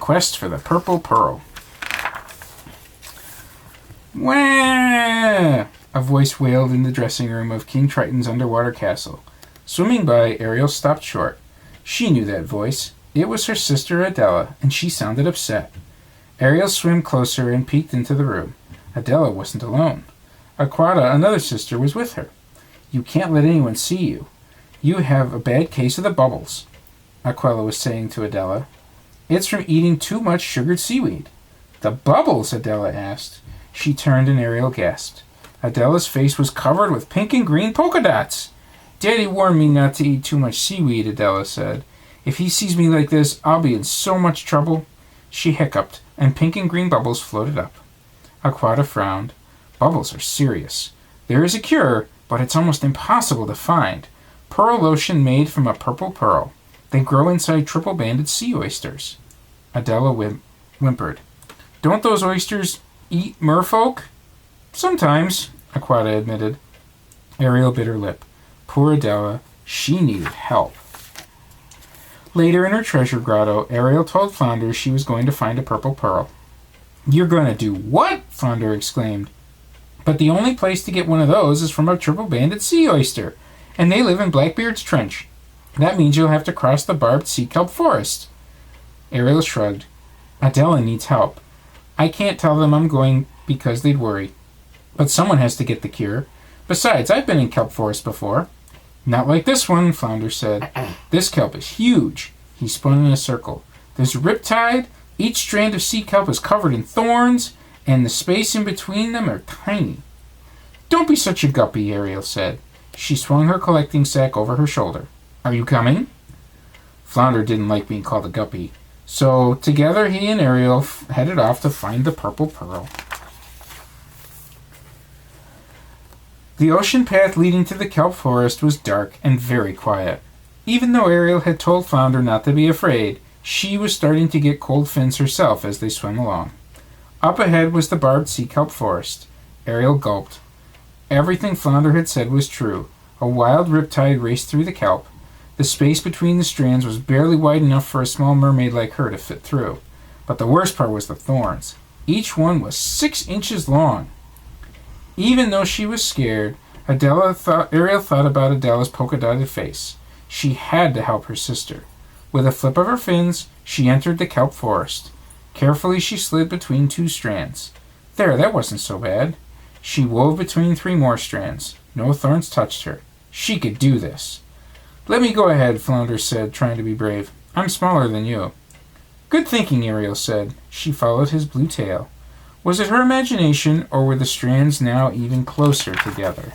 quest for the purple pearl. Wah! A voice wailed in the dressing room of King Triton's underwater castle. Swimming by, Ariel stopped short. She knew that voice. It was her sister Adela, and she sounded upset. Ariel swam closer and peeked into the room. Adela wasn't alone. Aquata, another sister, was with her. You can't let anyone see you. You have a bad case of the bubbles, Aquila was saying to Adela. It's from eating too much sugared seaweed. The bubbles? Adela asked. She turned and Ariel gasped. Adela's face was covered with pink and green polka dots. Daddy warned me not to eat too much seaweed, Adela said. If he sees me like this, I'll be in so much trouble. She hiccuped, and pink and green bubbles floated up. Aquata frowned. Bubbles are serious. There is a cure, but it's almost impossible to find. Pearl lotion made from a purple pearl. They grow inside triple-banded sea oysters. Adela whimpered. Don't those oysters eat merfolk? Sometimes, Aquata admitted. Ariel bit her lip. Poor Adela. She needed help. Later in her treasure grotto, Ariel told Flounder she was going to find a purple pearl. You're going to do what? Flounder exclaimed. But the only place to get one of those is from a triple-banded sea oyster, and they live in Blackbeard's Trench. That means you'll have to cross the barbed sea kelp forest. Ariel shrugged. Adela needs help. I can't tell them I'm going because they'd worry. But someone has to get the cure. Besides, I've been in kelp forest before. Not like this one, Flounder said. This kelp is huge. He spun in a circle. There's a riptide. Each strand of sea kelp is covered in thorns, and the space in between them are tiny. Don't be such a guppy, Ariel said. She swung her collecting sack over her shoulder. Are you coming? Flounder didn't like being called a guppy, so together he and Ariel headed off to find the purple pearl. The ocean path leading to the kelp forest was dark and very quiet. Even though Ariel had told Flounder not to be afraid, she was starting to get cold fins herself as they swam along. Up ahead was the barbed sea kelp forest. Ariel gulped. Everything Flounder had said was true. A wild riptide raced through the kelp. The space between the strands was barely wide enough for a small mermaid like her to fit through. But the worst part was the thorns. Each one was 6 inches long. Even though she was scared, Ariel thought about Adela's polka-dotted face. She had to help her sister. With a flip of her fins, she entered the kelp forest. Carefully she slid between 2 strands. There, that wasn't so bad. She wove between 3 more strands. No thorns touched her. She could do this. Let me go ahead, Flounder said, trying to be brave. I'm smaller than you. Good thinking, Ariel said. She followed his blue tail. Was it her imagination, or were the strands now even closer together?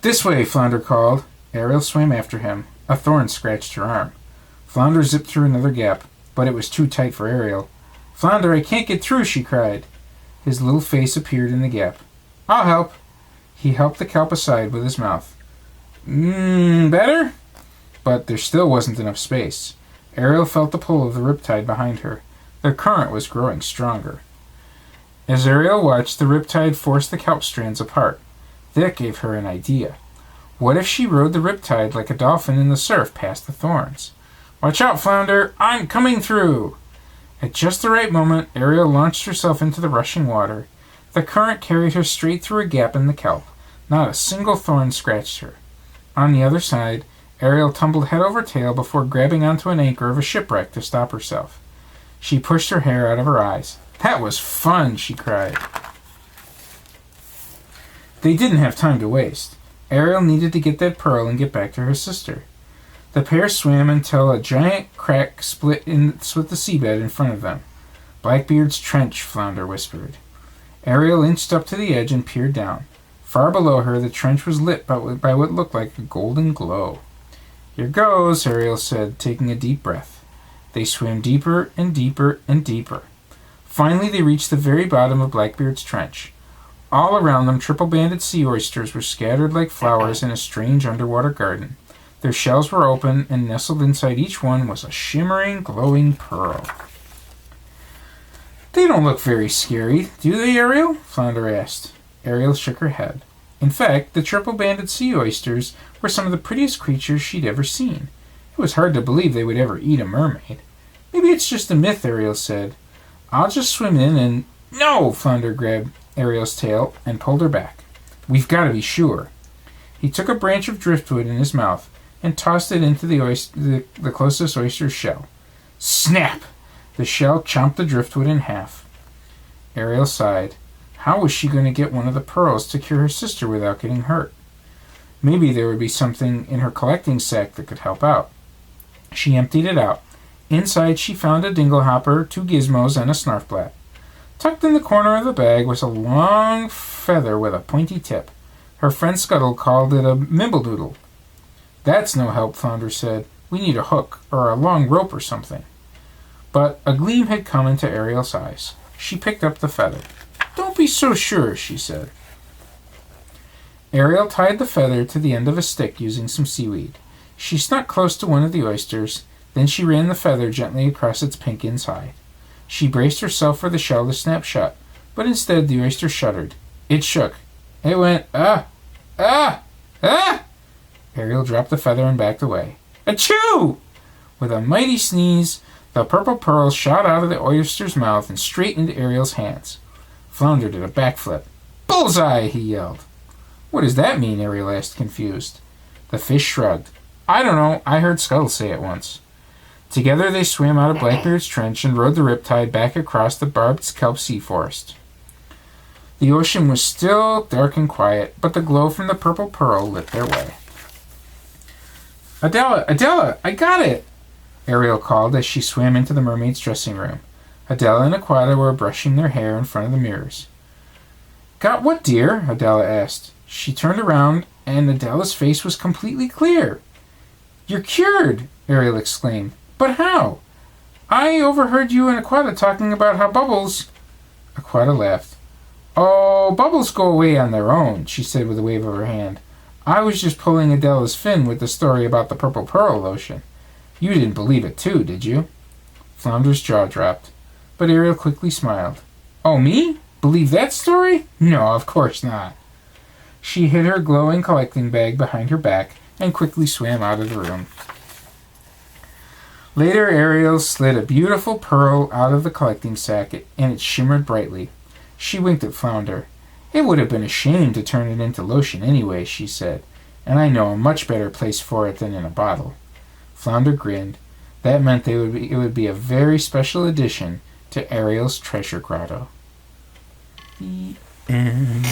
This way, Flounder called. Ariel swam after him. A thorn scratched her arm. Flounder zipped through another gap, but it was too tight for Ariel. Flounder, I can't get through, she cried. His little face appeared in the gap. I'll help. He helped the kelp aside with his mouth. Better? But there still wasn't enough space. Ariel felt the pull of the riptide behind her. The current was growing stronger. As Ariel watched, the riptide forced the kelp strands apart. That gave her an idea. What if she rode the riptide like a dolphin in the surf past the thorns? Watch out, Flounder! I'm coming through! At just the right moment, Ariel launched herself into the rushing water. The current carried her straight through a gap in the kelp. Not a single thorn scratched her. On the other side, Ariel tumbled head over tail before grabbing onto an anchor of a shipwreck to stop herself. She pushed her hair out of her eyes. That was fun, she cried. They didn't have time to waste. Ariel needed to get that pearl and get back to her sister. The pair swam until a giant crack split the seabed in front of them. Blackbeard's Trench, Flounder whispered. Ariel inched up to the edge and peered down. Far below her, the trench was lit by what looked like a golden glow. Here goes, Ariel said, taking a deep breath. They swam deeper and deeper and deeper. Finally, they reached the very bottom of Blackbeard's Trench. All around them, triple-banded sea oysters were scattered like flowers in a strange underwater garden. Their shells were open, and nestled inside each one was a shimmering, glowing pearl. They don't look very scary, do they, Ariel? Flounder asked. Ariel shook her head. In fact, the triple-banded sea oysters were some of the prettiest creatures she'd ever seen. It was hard to believe they would ever eat a mermaid. Maybe it's just a myth, Ariel said. I'll just swim in and... No! Flounder grabbed Ariel's tail and pulled her back. We've got to be sure. He took a branch of driftwood in his mouth and tossed it into the closest oyster's shell. Snap! The shell chomped the driftwood in half. Ariel sighed. How was she going to get one of the pearls to cure her sister without getting hurt? Maybe there would be something in her collecting sack that could help out. She emptied it out. Inside she found a dinglehopper, 2 gizmos, and a snarfblat. Tucked in the corner of the bag was a long feather with a pointy tip. Her friend Scuttle called it a mimbledoodle. That's no help, Flounder said. We need a hook, or a long rope or something. But a gleam had come into Ariel's eyes. She picked up the feather. Don't be so sure, she said. Ariel tied the feather to the end of a stick using some seaweed. She snuck close to one of the oysters, then she ran the feather gently across its pink inside. She braced herself for the shell to snap shut, but instead the oyster shuddered. It shook. It went, ah, ah, ah! Ariel dropped the feather and backed away. Achoo! With a mighty sneeze, the purple pearls shot out of the oyster's mouth and straight into Ariel's hands. Flounder did a backflip. Bullseye! He yelled. What does that mean? Ariel asked, confused. The fish shrugged. I don't know. I heard Scuttle say it once. Together they swam out of Blackbeard's trench and rode the riptide back across the barbed kelp sea forest. The ocean was still dark and quiet, but the glow from the purple pearl lit their way. Adela! Adela! I got it! Ariel called as she swam into the mermaid's dressing room. Adela and Aquata were brushing their hair in front of the mirrors. Got what, dear? Adela asked. She turned around, and Adela's face was completely clear. You're cured! Ariel exclaimed. But how? I overheard you and Aquata talking about how Bubbles... Aquata laughed. Oh, Bubbles go away on their own, she said with a wave of her hand. I was just pulling Adela's fin with the story about the purple pearl lotion. You didn't believe it too, did you? Flounder's jaw dropped, but Ariel quickly smiled. Oh, me? Believe that story? No, of course not. She hid her glowing collecting bag behind her back and quickly swam out of the room. Later, Ariel slid a beautiful pearl out of the collecting sack, and it shimmered brightly. She winked at Flounder. It would have been a shame to turn it into lotion anyway, she said, and I know a much better place for it than in a bottle. Flounder grinned. That meant it would be a very special addition to Ariel's treasure grotto. The end.